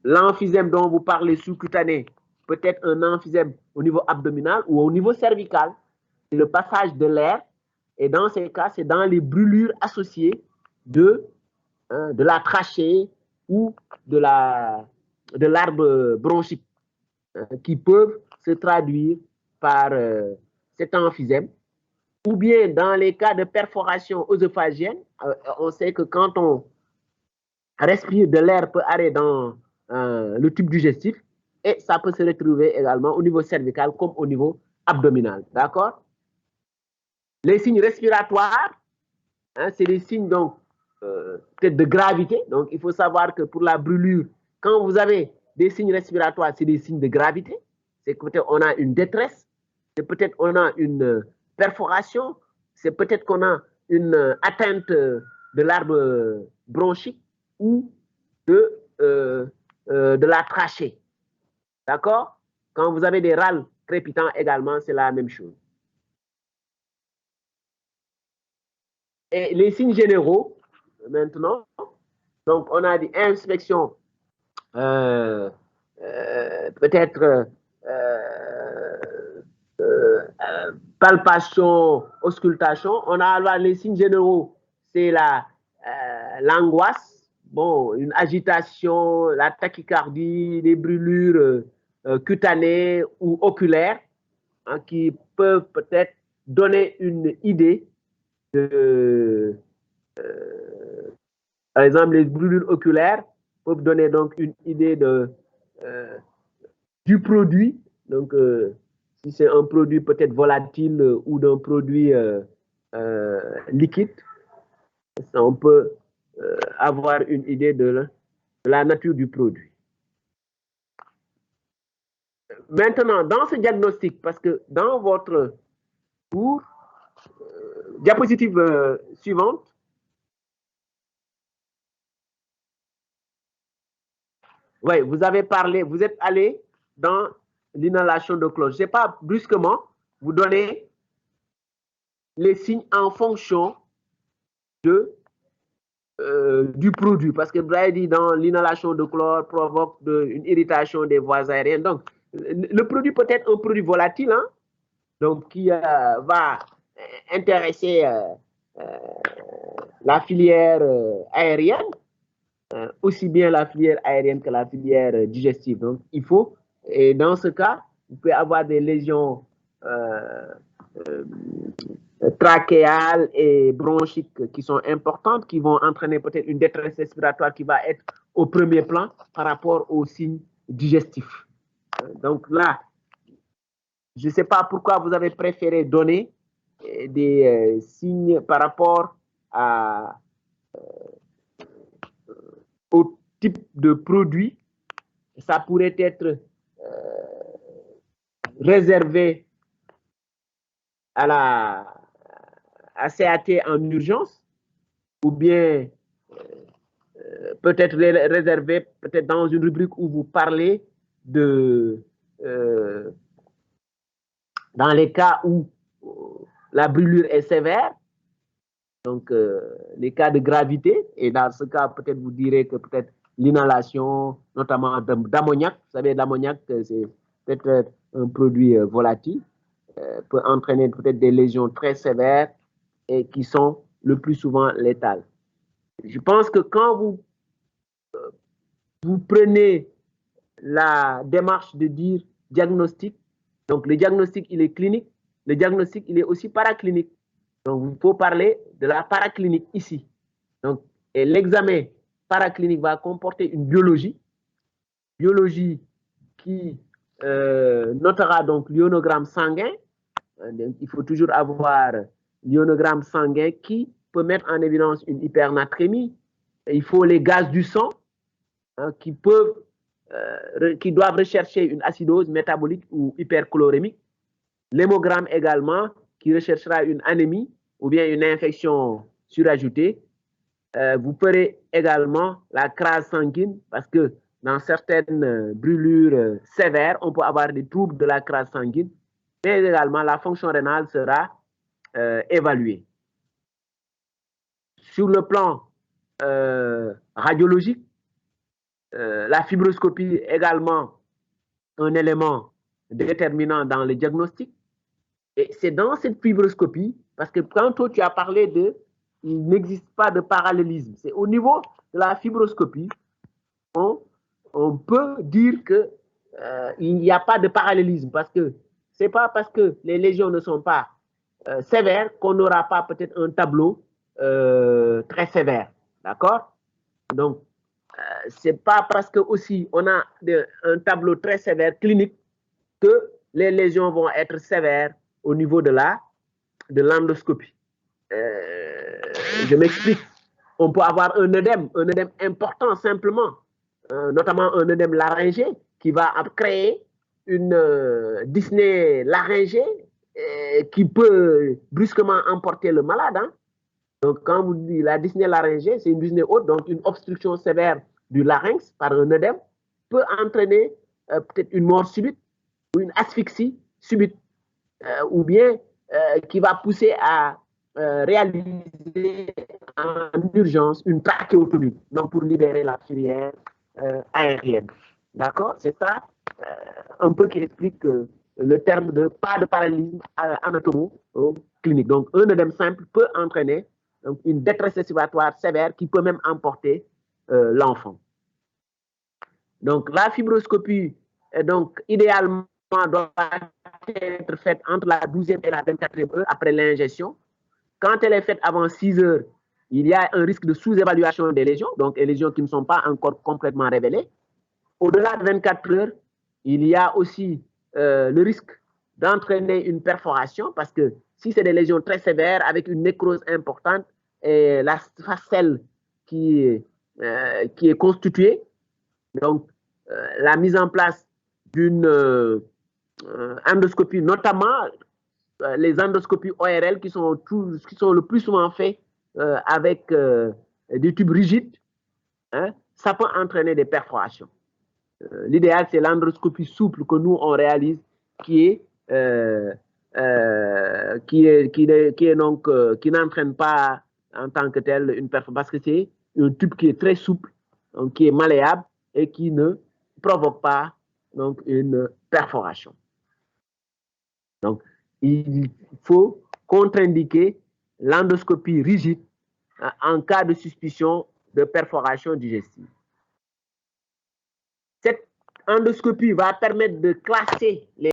l'emphysème dont vous parlez sous-cutané peut être un emphysème au niveau abdominal ou au niveau cervical. C'est le passage de l'air. Et dans ces cas, c'est dans les brûlures associées de la trachée ou de l'arbre bronchique qui peuvent se traduire par cet emphysème. Ou bien dans les cas de perforation œsophagienne, on sait que quand on respire de l'air peut aller dans le tube digestif et ça peut se retrouver également au niveau cervical comme au niveau abdominal. D'accord? Les signes respiratoires, hein, c'est des signes donc peut-être de gravité. Donc, il faut savoir que pour la brûlure, quand vous avez des signes respiratoires, c'est des signes de gravité. C'est peut-être on a une détresse, c'est peut-être on a une perforation, c'est peut-être qu'on a une atteinte de l'arbre bronchique ou de la trachée. D'accord? Quand vous avez des râles crépitants également, c'est la même chose. Et les signes généraux, maintenant, donc on a des inspections, peut-être palpation, auscultation. On a les signes généraux, c'est l'angoisse, bon, une agitation, la tachycardie, des brûlures cutanées ou oculaires, hein, qui peuvent peut-être donner une idée de, par exemple, les brûlures oculaires peuvent donner donc une idée du produit. Donc, si c'est un produit peut-être volatile ou d'un produit liquide, on peut avoir une idée de la nature du produit. Maintenant, dans ce diagnostic, parce que dans votre cours, diapositive suivante, oui, vous avez parlé, vous êtes allé dans l'inhalation de cloche. Je ne sais pas, brusquement, vous donnez les signes en fonction du produit. Parce que Braille dit dans l'inhalation de chlore provoque une irritation des voies aériennes. Donc, le produit peut être un produit volatile, hein, donc qui va intéresser la filière aérienne, aussi bien la filière aérienne que la filière digestive. Donc, il faut, et dans ce cas, vous pouvez avoir des lésions trachéales et bronchiques qui sont importantes, qui vont entraîner peut-être une détresse respiratoire qui va être au premier plan par rapport aux signes digestifs. Donc là, je ne sais pas pourquoi vous avez préféré donner des signes par rapport au type de produit. Ça pourrait être réservé à CAT en urgence ou bien peut-être réservé peut-être dans une rubrique où vous parlez de dans les cas où la brûlure est sévère, donc les cas de gravité, et dans ce cas peut-être vous direz que peut-être l'inhalation notamment d'ammoniac, vous savez l'ammoniac c'est peut-être un produit volatile, peut entraîner peut-être des lésions très sévères et qui sont le plus souvent létales. Je pense que quand vous prenez la démarche de dire diagnostic, donc le diagnostic il est clinique, le diagnostic il est aussi paraclinique. Donc il faut parler de la paraclinique ici. Donc, et l'examen paraclinique va comporter une biologie qui notera donc l'ionogramme sanguin. Donc, il faut toujours avoir l'ionogramme sanguin qui peut mettre en évidence une hypernatrémie. Il faut les gaz du sang, hein, qui doivent rechercher une acidose métabolique ou hyperchlorémique. L'hémogramme également, qui recherchera une anémie ou bien une infection surajoutée. Vous ferez également la crase sanguine parce que dans certaines brûlures sévères, on peut avoir des troubles de la crase sanguine, mais également la fonction rénale sera évaluée. Sur le plan radiologique, La fibroscopie est également un élément déterminant dans le diagnostic. Et c'est dans cette fibroscopie, parce que quand toi tu as parlé de, il n'existe pas de parallélisme. C'est au niveau de la fibroscopie, on peut dire que il n'y a pas de parallélisme, parce que c'est pas parce que les lésions ne sont pas sévères qu'on n'aura pas peut-être un tableau très sévère, d'accord? Donc c'est pas parce que aussi on a un tableau très sévère clinique que les lésions vont être sévères au niveau de l'endoscopie. Je m'explique. On peut avoir un œdème important simplement, notamment un œdème laryngé qui va créer une dyspnée laryngée qui peut brusquement emporter le malade. Hein. Donc, quand vous dites la dyspnée laryngée, c'est une dyspnée haute, donc une obstruction sévère du larynx par un œdème peut entraîner peut-être une mort subite ou une asphyxie subite, ou bien qui va pousser à réaliser en urgence une trachéotomie, donc pour libérer la filière aérienne. D'accord? C'est ça un peu qui explique le terme de pas de parallélisme anatomo-clinique. Donc, un œdème simple peut entraîner donc, une détresse respiratoire sévère qui peut même emporter l'enfant. Donc, la fibroscopie est donc idéalement doit être faite entre la 12e et la 24e heure après l'ingestion. Quand elle est faite avant 6 heures, il y a un risque de sous-évaluation des lésions, donc les lésions qui ne sont pas encore complètement révélées. Au-delà de 24 heures, il y a aussi le risque d'entraîner une perforation, parce que si c'est des lésions très sévères avec une nécrose importante, et la facelle qui est constituée, donc la mise en place d'une endoscopie, notamment les endoscopies ORL qui sont le plus souvent faites avec des tubes rigides, hein, ça peut entraîner des perforations. L'idéal, c'est l'endoscopie souple que nous, on réalise, qui n'entraîne pas en tant que tel une perforation, parce que c'est un tube qui est très souple, donc qui est malléable et qui ne provoque pas donc, une perforation. Donc, il faut contre-indiquer l'endoscopie rigide en cas de suspicion de perforation digestive. Cette endoscopie va permettre de classer les